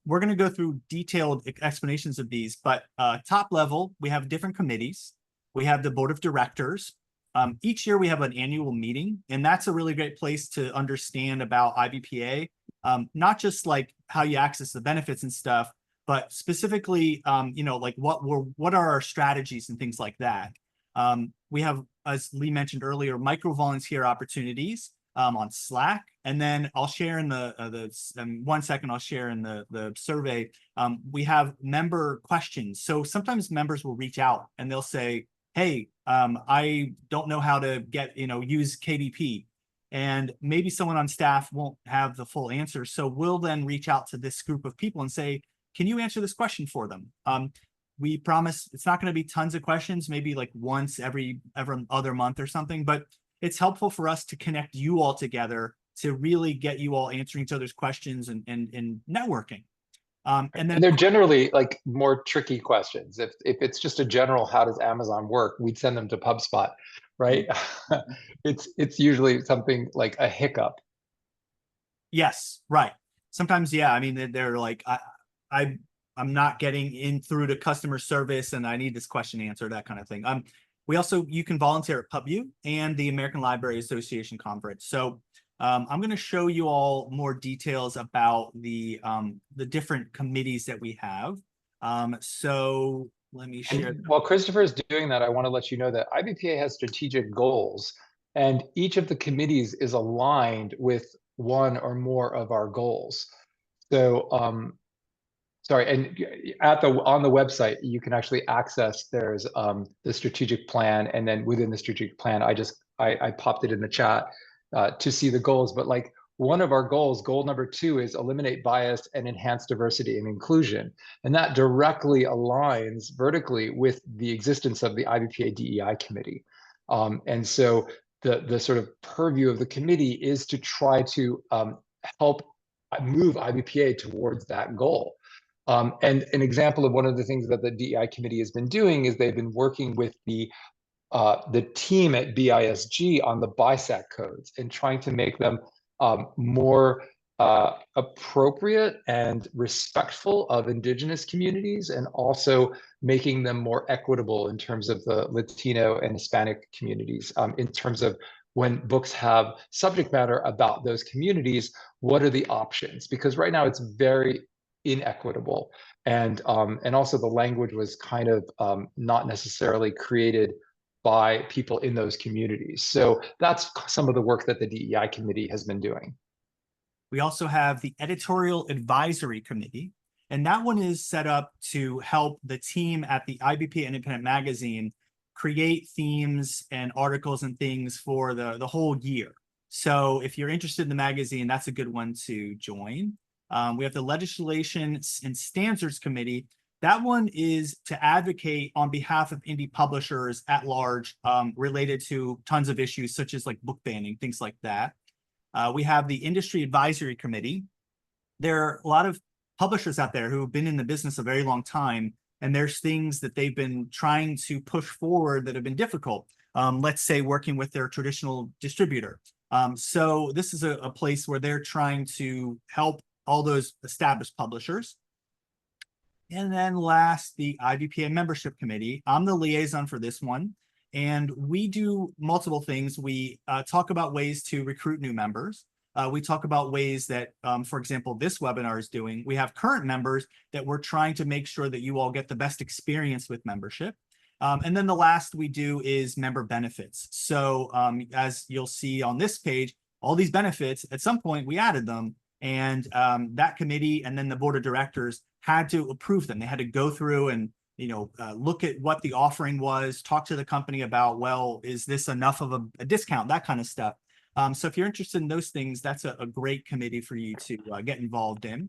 Speaker 1: we're going to go through detailed explanations of these, but top level, we have different committees. We have the board of directors. Each year we have an annual meeting, and that's a really great place to understand about IBPA, not just like how you access the benefits and stuff, but specifically, like what are our strategies and things like that. We have, as Lee mentioned earlier, micro volunteer opportunities on Slack, and then I'll share in the 1 second. I'll share in the survey. We have member questions, so sometimes members will reach out and they'll say, "Hey, I don't know how to use KDP," and maybe someone on staff won't have the full answer. So we'll then reach out to this group of people and say, "Can you answer this question for them?" We promise it's not going to be tons of questions, maybe like once every other month or something, but it's helpful for us to connect you all together to really get you all answering each other's questions and networking. And then
Speaker 2: And they're generally like more tricky questions. If it's just a general, how does Amazon work? We'd send them to PubSpot, right? It's usually something like a hiccup.
Speaker 1: yes, right. Sometimes, yeah. I mean, they're like, I'm not getting in through to customer service, and I need this question answered, that kind of thing. You can volunteer at PubU and the American Library Association conference. So I'm going to show you all more details about the different committees that we have. So let me share.
Speaker 2: And while Christopher is doing that, I want to let you know that IBPA has strategic goals, and each of the committees is aligned with one or more of our goals. So sorry, and on the website, you can actually access, there's the strategic plan, and then within the strategic plan, I popped it in the chat to see the goals. But like one of our goals, goal number 2, is eliminate bias and enhance diversity and inclusion. And that directly aligns vertically with the existence of the IBPA DEI committee. And so the sort of purview of the committee is to try to help move IBPA towards that goal. And an example of one of the things that the DEI committee has been doing is they've been working with the team at BISG on the BISAC codes and trying to make them more appropriate and respectful of indigenous communities, and also making them more equitable in terms of the Latino and Hispanic communities, in terms of when books have subject matter about those communities, what are the options? Because right now it's very inequitable, and also the language was kind of not necessarily created by people in those communities. So that's some of the work that the DEI committee has been doing.
Speaker 1: We also have the editorial advisory committee, and that one is set up to help the team at the IBPA Independent Magazine create themes and articles and things for the whole year. So if you're interested in the magazine, that's a good one to join. We have the Legislation and Standards Committee. That one is to advocate on behalf of indie publishers at large, related to tons of issues such as like book banning, things like that. We have the Industry Advisory Committee. There are a lot of publishers out there who have been in the business a very long time, and there's things that they've been trying to push forward that have been difficult. Let's say working with their traditional distributor. So this is a place where they're trying to help all those established publishers. And then last, the IBPA Membership Committee. I'm the liaison for this one, and we do multiple things. We talk about ways to recruit new members. We talk about ways that, for example, this webinar is doing. We have current members that we're trying to make sure that you all get the best experience with membership. And then the last we do is member benefits. So as you'll see on this page, all these benefits, at some point we added them, and that committee and then the board of directors had to approve them. They had to go through and look at what the offering was, talk to the company about, well, is this enough of a discount, that kind of stuff. So if you're interested in those things, that's a great committee for you to get involved in.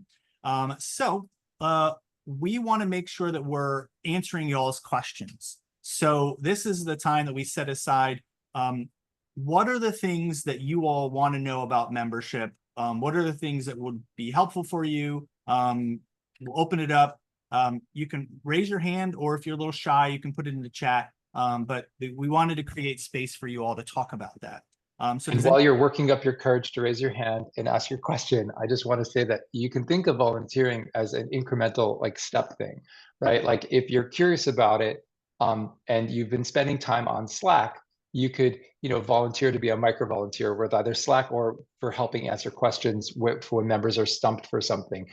Speaker 1: We want to make sure that we're answering y'all's questions. So this is the time that we set aside. what are the things that you all want to know about membership? What are the things that would be helpful for you? We'll open it up. You can raise your hand, or if you're a little shy, you can put it in the chat. But we wanted to create space for you all to talk about that. So
Speaker 2: And while you're working up your courage to raise your hand and ask your question, I just want to say that you can think of volunteering as an incremental like step thing, right? Like if you're curious about it, and you've been spending time on Slack, you could, volunteer to be a micro volunteer with either Slack or for helping answer questions when members are stumped for something.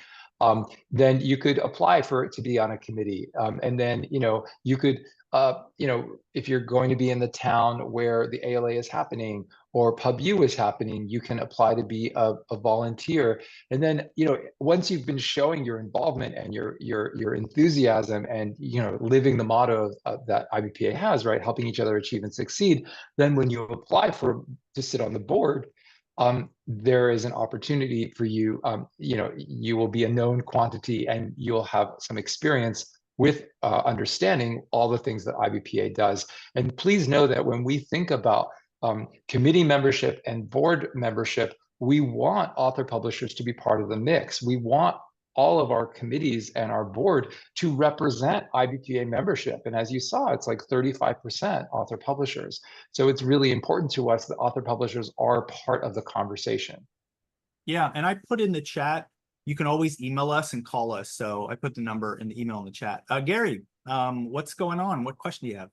Speaker 2: Then you could apply for it to be on a committee. And then, you could, if you're going to be in the town where the ALA is happening or Pub U is happening, you can apply to be a volunteer. And then, once you've been showing your involvement and your enthusiasm and, living the motto that IBPA has, right, helping each other achieve and succeed, then when you apply to sit on the board, there is an opportunity for you. You will be a known quantity and you'll have some experience with understanding all the things that IBPA does. And please know that when we think about committee membership and board membership, we want author publishers to be part of the mix. We want all of our committees and our board to represent IBPA membership. And as you saw, it's like 35% author publishers. So it's really important to us that author publishers are part of the conversation.
Speaker 1: Yeah, and I put in the chat, you can always email us and call us. So I put the number in the email in the chat. Gary, what's going on? What question do you have?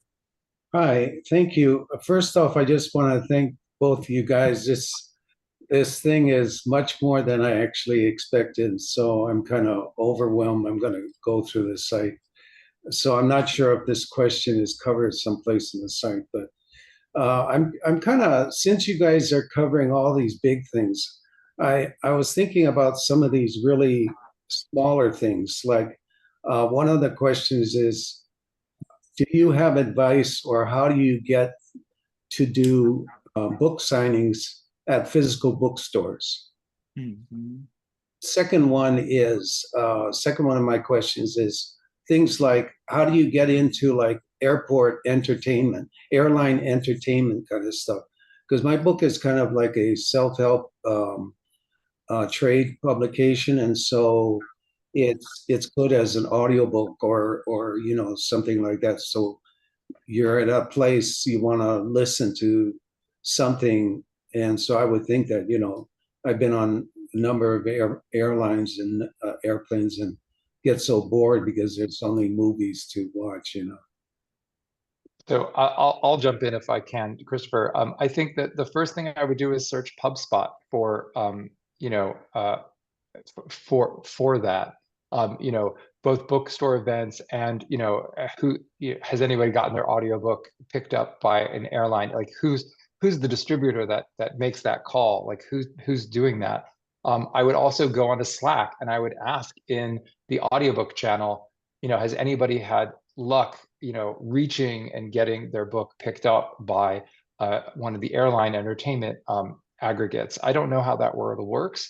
Speaker 3: Hi, thank you. First off, I just want to thank both of you guys. This thing is much more than I actually expected, so I'm kind of overwhelmed. I'm going to go through the site. So I'm not sure if this question is covered someplace in the site, but I'm kind of, since you guys are covering all these big things, I was thinking about some of these really smaller things. Like one of the questions is, do you have advice, or how do you get to do book signings at physical bookstores?
Speaker 1: Mm-hmm.
Speaker 3: Second one of my questions is things like, how do you get into like airport entertainment, airline entertainment kind of stuff? Because my book is kind of like a self-help trade publication, and so it's good as an audiobook or something like that. So you're at a place you want to listen to something, and so I would think that I've been on a number of airlines and airplanes and get so bored because there's only movies to watch.
Speaker 2: So I'll jump in if I can, Christopher. I think that the first thing I would do is search PubSpot for for that. Both bookstore events and who has anybody gotten their audiobook picked up by an airline? Like who's the distributor that makes that call? Like who's doing that? I would also go onto Slack and I would ask in the audiobook channel, has anybody had luck, reaching and getting their book picked up by one of the airline entertainment aggregates? I don't know how that works.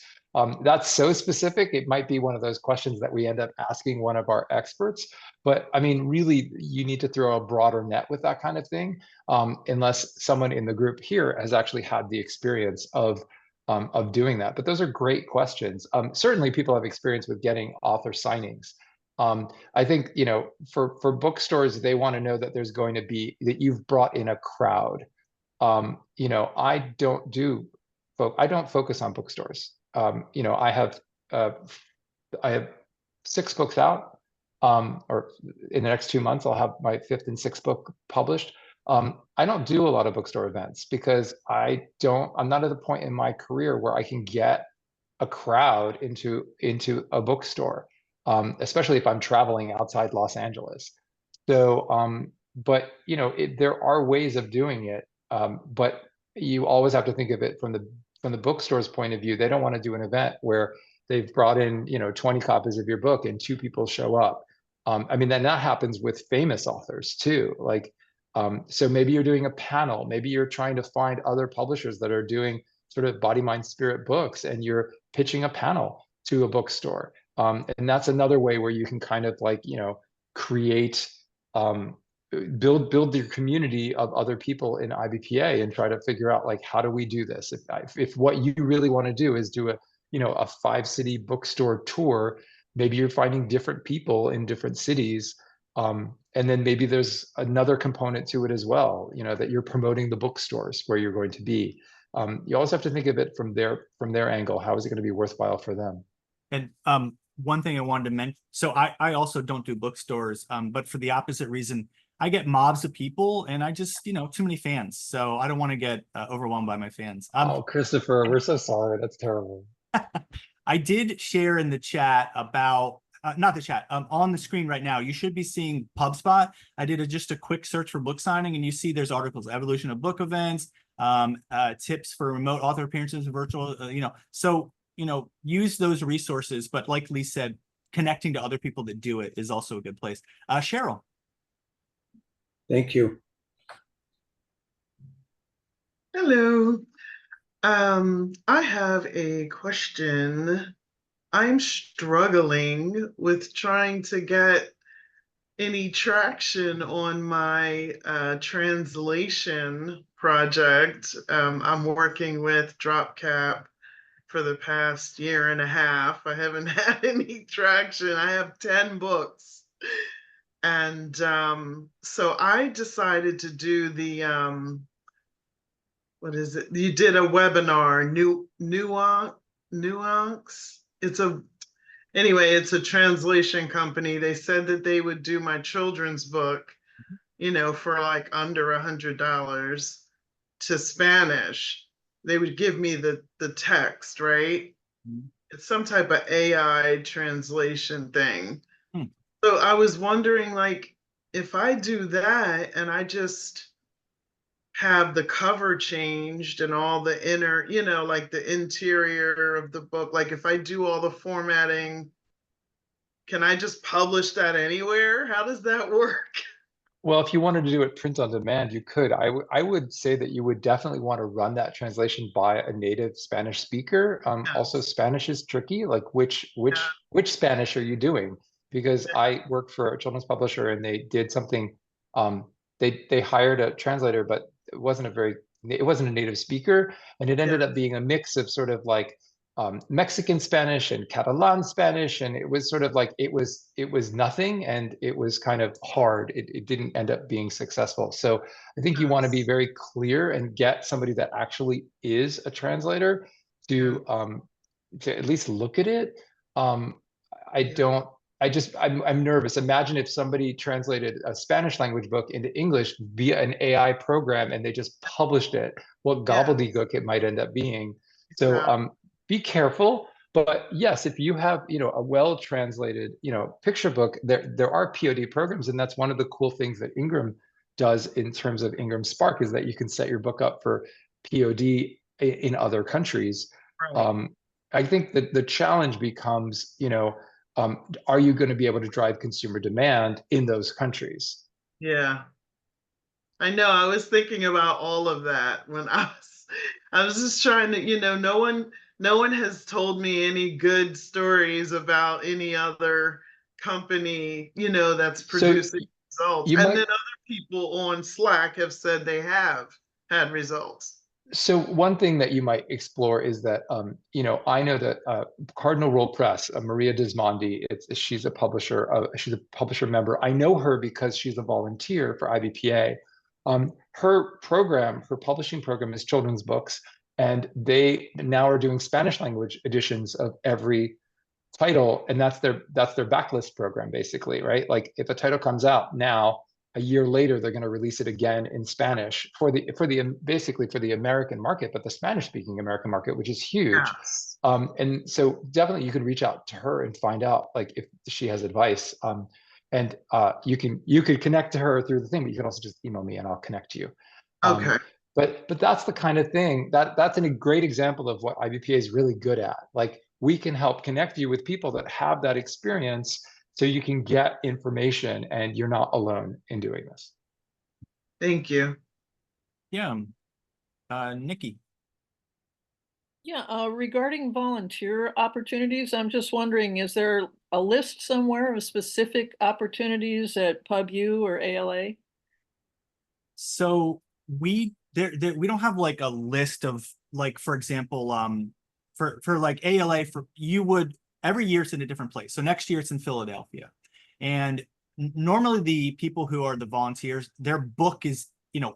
Speaker 2: That's so specific. It might be one of those questions that we end up asking one of our experts. But I mean, really, you need to throw a broader net with that kind of thing, unless someone in the group here has actually had the experience of doing that. But those are great questions. Certainly, people have experience with getting author signings. I think for bookstores, they want to know that there's going to be that you've brought in a crowd. I don't focus on bookstores. I have 6 books out, or in the next 2 months, I'll have my 5th and 6th book published. I don't do a lot of bookstore events because I'm not at the point in my career where I can get a crowd into a bookstore, especially if I'm traveling outside Los Angeles. So, but there are ways of doing it, but you always have to think of it from the bookstore's point of view. They don't want to do an event where they've brought in 20 copies of your book and 2 people show up. I mean, then that happens with famous authors too. Like, so maybe you're doing a panel, maybe you're trying to find other publishers that are doing sort of body, mind, spirit books, and you're pitching a panel to a bookstore. And that's another way where you can kind of like, create build your community of other people in IBPA and try to figure out like, how do we do this? If what you really want to do is do a, you know, a 5-city bookstore tour, maybe you're finding different people in different cities. And then maybe there's another component to it as well, you know, that you're promoting the bookstores where you're going to be. You always have to think of it from their angle. How is it going to be worthwhile for them?
Speaker 1: And one thing I wanted to mention, so I also don't do bookstores, but for the opposite reason, I get mobs of people and I just, you know, too many fans. So I don't want to get overwhelmed by my fans.
Speaker 2: Oh, Christopher, we're so sorry. That's terrible.
Speaker 1: I did share in the chat about, not the chat, on the screen right now, you should be seeing PubSpot. I did just a quick search for book signing and you see there's articles, evolution of book events, tips for remote author appearances, virtual, you know, so, you know, use those resources, but like Lee said, connecting to other people that do it is also a good place. Cheryl.
Speaker 3: Thank you.
Speaker 4: Hello. I have a question. I'm struggling with trying to get any traction on my translation project. I'm working with DropCap for the past year and a half. I haven't had any traction. I have 10 books. And so I decided to do the what is it? You did a webinar, nuance. It's a translation company. They said that they would do my children's book, you know, for like under $100 to Spanish. They would give me the text, right?
Speaker 1: Mhm.
Speaker 4: It's some type of AI translation thing.
Speaker 1: Hmm.
Speaker 4: So I was wondering, like, if I do that and I just have the cover changed and all the inner, you know, like the interior of the book, like if I do all the formatting, can I just publish that anywhere? How does that work?
Speaker 2: Well, if you wanted to do it print on demand, you could. I would say that you would definitely want to run that translation by a native Spanish speaker. Also,
Speaker 4: Yes.
Speaker 2: Spanish is tricky. Like, which
Speaker 4: Yeah.
Speaker 2: which Spanish are you doing? Because I worked for a children's publisher, and they did something. They hired a translator, but it wasn't a native speaker, and it
Speaker 4: Yeah.
Speaker 2: ended up being a mix of sort of like Mexican Spanish and Catalan Spanish, and it was sort of like it was nothing, and it was kind of hard. It didn't end up being successful. So I think you want to be
Speaker 4: Yes.
Speaker 2: very clear and get somebody that actually is a translator
Speaker 4: Yeah.
Speaker 2: to at least look at it. I
Speaker 4: Yeah.
Speaker 2: don't. I'm nervous. Imagine if somebody translated a Spanish language book into English via an AI program and they just published it. What
Speaker 4: Yeah.
Speaker 2: gobbledygook it might end up being. So
Speaker 4: Exactly.
Speaker 2: be careful. But yes, if you have, you know, a well-translated, you know, picture book, there are POD programs, and that's one of the cool things that Ingram does in terms of Ingram Spark is that you can set your book up for POD in other countries.
Speaker 4: Right.
Speaker 2: I think that the challenge becomes, you know, are you going to be able to drive consumer demand in those countries?
Speaker 4: Yeah. I know. I was thinking about all of that when I was just trying to, you know, no one has told me any good stories about any other company, you know, that's
Speaker 2: So
Speaker 4: producing results.
Speaker 2: you
Speaker 4: And
Speaker 2: might
Speaker 4: then other people on Slack have said they have had results.
Speaker 2: So one thing that you might explore is that, you know, I know that Cardinal Roll Press, Maria Dismondi, she's a publisher, she's a publisher member. I know her because she's a volunteer for IBPA. Her program, her publishing program is children's books, and they now are doing Spanish language editions of every title, and that's their backlist program basically, right? Like if a title comes out now, a year later they're going to release it again in Spanish for the basically for the American market, but the Spanish speaking American market, which is huge.
Speaker 4: Yes.
Speaker 2: And so definitely you could reach out to her and find out like if she has advice. And you could connect to her through the thing, but you can also just email me and I'll connect to you. Um,
Speaker 4: Okay.
Speaker 2: but that's the kind of thing that's a great example of what IBPA is really good at. Like we can help connect you with people that have that experience so you can get information and you're not alone in doing this.
Speaker 4: Thank you.
Speaker 1: Yeah. Nikki.
Speaker 5: Yeah, regarding volunteer opportunities, I'm just wondering, is there a list somewhere of specific opportunities at PubU or ALA?
Speaker 1: So we we don't have like a list of, like, for example, for like ALA, for you would, every year it's in a different place. So next year it's in Philadelphia. And normally the people who are the volunteers, their book is,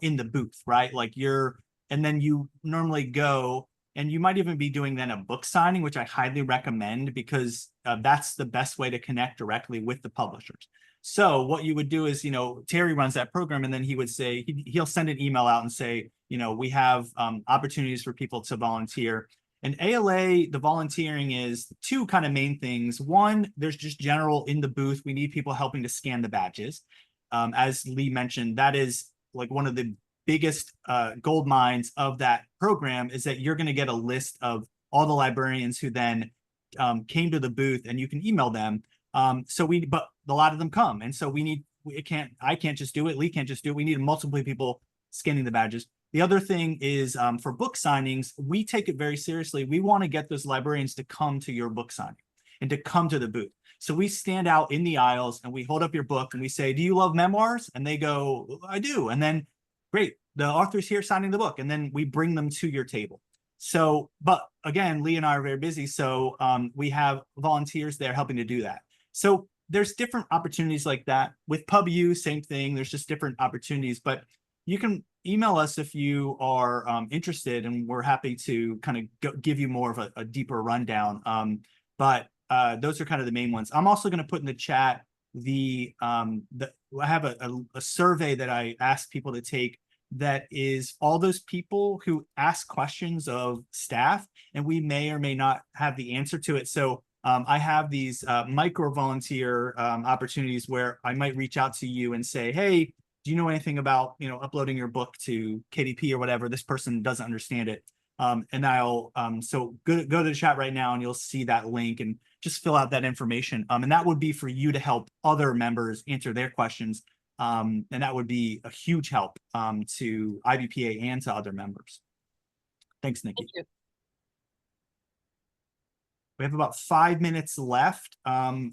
Speaker 1: in the booth, right? Like and then you normally go, and you might even be doing then a book signing, which I highly recommend, because that's the best way to connect directly with the publishers. So what you would do is, Terry runs that program, and then he would say, he'll send an email out and say, we have opportunities for people to volunteer. And ALA, the volunteering is two kind of main things. One, there's just general in the booth. We need people helping to scan the badges. As Lee mentioned, that is like one of the biggest gold mines of that program, is that you're going to get a list of all the librarians who then came to the booth, and you can email them. But a lot of them come. And so I can't just do it. Lee can't just do it. We need multiple people scanning the badges. The other thing is for book signings, we take it very seriously. We want to get those librarians to come to your book signing and to come to the booth. So we stand out in the aisles and we hold up your book and we say, do you love memoirs? And they go, I do. And then, great, the author's here signing the book. And then we bring them to your table. So, but again, Lee and I are very busy. So we have volunteers there helping to do that. So there's different opportunities like that. With PubU, same thing. There's just different opportunities, but you can email us if you are interested, and we're happy to kind of give you more of a deeper rundown. But those are kind of the main ones. I'm also going to put in the chat I have a survey that I asked people to take, that is all those people who ask questions of staff, and we may or may not have the answer to it. So I have these micro volunteer opportunities where I might reach out to you and say, hey, do you know anything about, uploading your book to KDP or whatever? This person doesn't understand it. And I'll, so go to the chat right now and you'll see that link, and just fill out that information. And that would be for you to help other members answer their questions. And that would be a huge help to IBPA and to other members. Thanks, Nikki.
Speaker 5: Thank you.
Speaker 1: We have about 5 minutes left. Are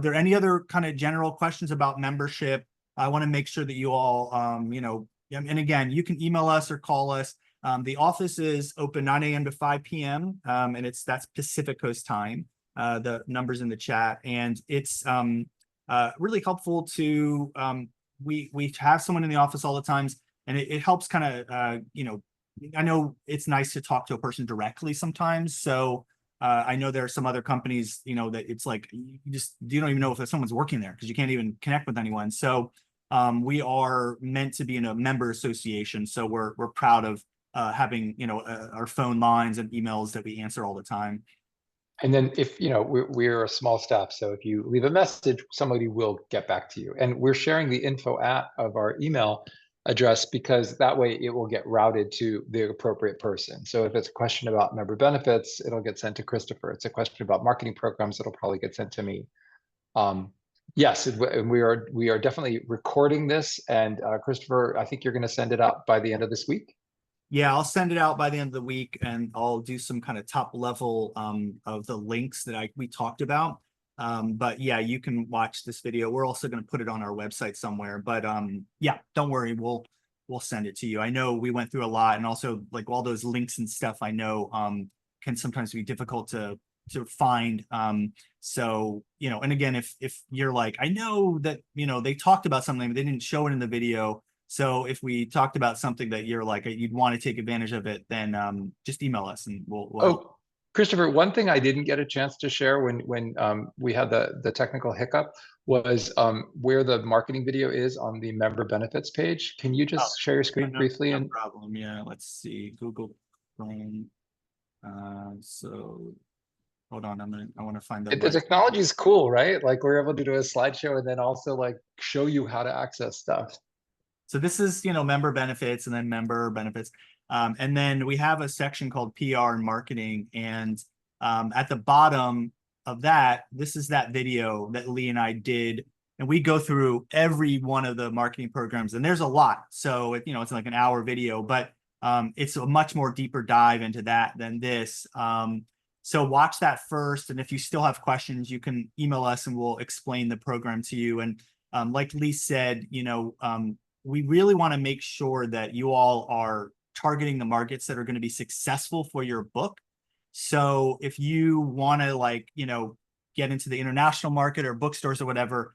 Speaker 1: there any other kind of general questions about membership? I want to make sure that you all, and again, you can email us or call us. The office is open 9 a.m. to 5 p.m. And that's Pacific Coast time. The numbers in the chat, and it's really helpful to we have someone in the office all the times, and it helps kind of I know it's nice to talk to a person directly sometimes. So I know there are some other companies, that it's like you don't even know if someone's working there because you can't even connect with anyone. So we are meant to be in a member association, so we're proud of having our phone lines and emails that we answer all the time.
Speaker 2: And then if, we're a small staff, so if you leave a message, somebody will get back to you. And we're sharing the info of our email address, because that way it will get routed to the appropriate person. So if it's a question about member benefits, it'll get sent to Christopher. It's a question about marketing programs, it'll probably get sent to me. Yes, and we are definitely recording this. And Christopher, I think you're going to send it out by the end of this week.
Speaker 1: Yeah, I'll send it out by the end of the week, and I'll do some kind of top level of the links that we talked about. But yeah, you can watch this video. We're also going to put it on our website somewhere. But yeah, don't worry, we'll send it to you. I know we went through a lot, and also like all those links and stuff I know can sometimes be difficult to find. So, and again, if you're like, I know that, they talked about something, but they didn't show it in the video. So if we talked about something that you're like, you'd want to take advantage of it, then just email us and we'll
Speaker 2: Oh, Christopher, one thing I didn't get a chance to share when we had the technical hiccup was where the marketing video is on the member benefits page. Can you just share your screen briefly?
Speaker 1: No problem. Yeah, let's see. Google Chrome. So hold on, I want to find
Speaker 2: The technology is cool, right? Like we're able to do a slideshow and then also like show you how to access stuff.
Speaker 1: So this is, member benefits, and then member benefits. And then we have a section called PR and marketing. And at the bottom of that, this is that video that Lee and I did. And we go through every one of the marketing programs, and there's a lot. So, it's like an hour video, but it's a much more deeper dive into that than this. So watch that first. And if you still have questions, you can email us and we'll explain the program to you. And like Lee said, we really want to make sure that you all are targeting the markets that are going to be successful for your book. So if you want to, like, you know, get into the international market or bookstores or whatever,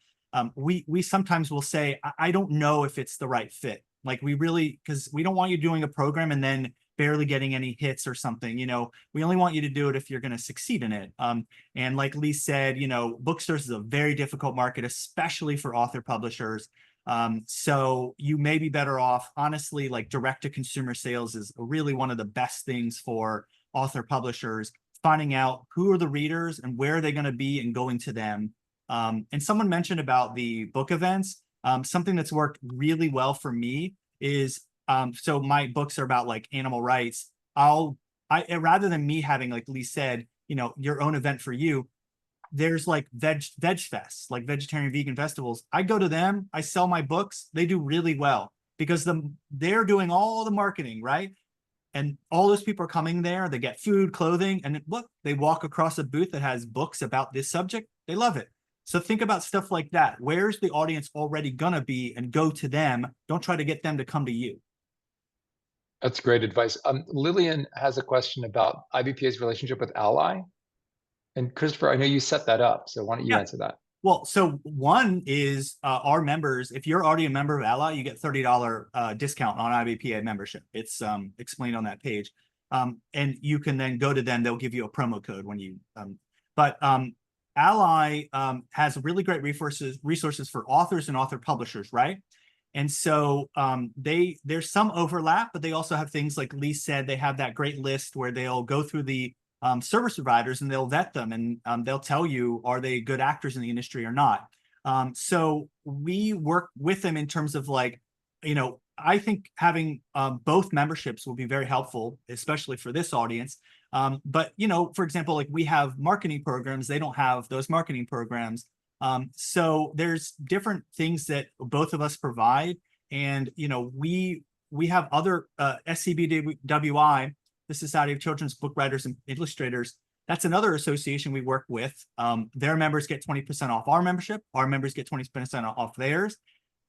Speaker 1: we sometimes will say, I don't know if it's the right fit. Like, we really, because we don't want you doing a program and then barely getting any hits or something. You know, we only want you to do it if you're going to succeed in it. And like Lee said, you know, bookstores is a very difficult market, especially for author publishers. So you may be better off, honestly, like direct to consumer sales is really one of the best things for author publishers, finding out who are the readers and where are they going to be and going to them. And someone mentioned about the book events. Something that's worked really well for me is, so my books are about like animal rights. Rather than me having, like Lee said, you know, your own event for you, there's like veg fests, like vegetarian vegan festivals. I go to them, I sell my books. They do really well because they're doing all the marketing, right? And all those people are coming there, they get food, clothing, and look, they walk across a booth that has books about this subject. They love it. So think about stuff like that. Where's the audience already gonna be, and go to them. Don't try to get them to come to you.
Speaker 2: That's great advice. Lillian has a question about IBPA's relationship with Ally. And Christopher, I know you set that up, so why don't you answer that?
Speaker 1: Well, so one is our members. If you're already a member of Ally, you get $30 discount on IBPA membership. It's explained on that page. And you can then go to them. They'll give you a promo code when you. Ally has really great resources for authors and author publishers, right? And so there's some overlap, but they also have things like Lee said. They have that great list where they'll go through the service providers and they'll vet them, and they'll tell you, are they good actors in the industry or not? So we work with them in terms of, like, you know, I think having both memberships will be very helpful, especially for this audience. But, you know, for example, like we have marketing programs, they don't have those marketing programs. So there's different things that both of us provide. And, you know, we have other SCBWI, the Society of Children's Book Writers and Illustrators. That's another association we work with. Their members get 20% off our membership. Our members get 20% off theirs.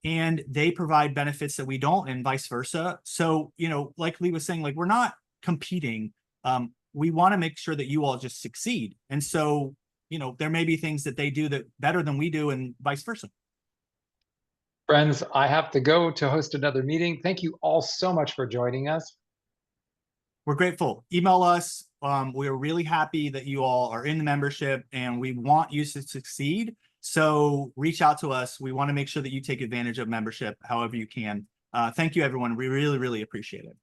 Speaker 1: And they provide benefits that we don't, and vice versa. So, you know, like Lee was saying, like, we're not competing. We want to make sure that you all just succeed. And so, you know, there may be things that they do that better than we do, and vice versa.
Speaker 2: Friends, I have to go to host another meeting. Thank you all so much for joining us.
Speaker 1: We're grateful. Email us. We're really happy that you all are in the membership, and we want you to succeed. So reach out to us. We want to make sure that you take advantage of membership however you can. Thank you, everyone. We really, really appreciate it.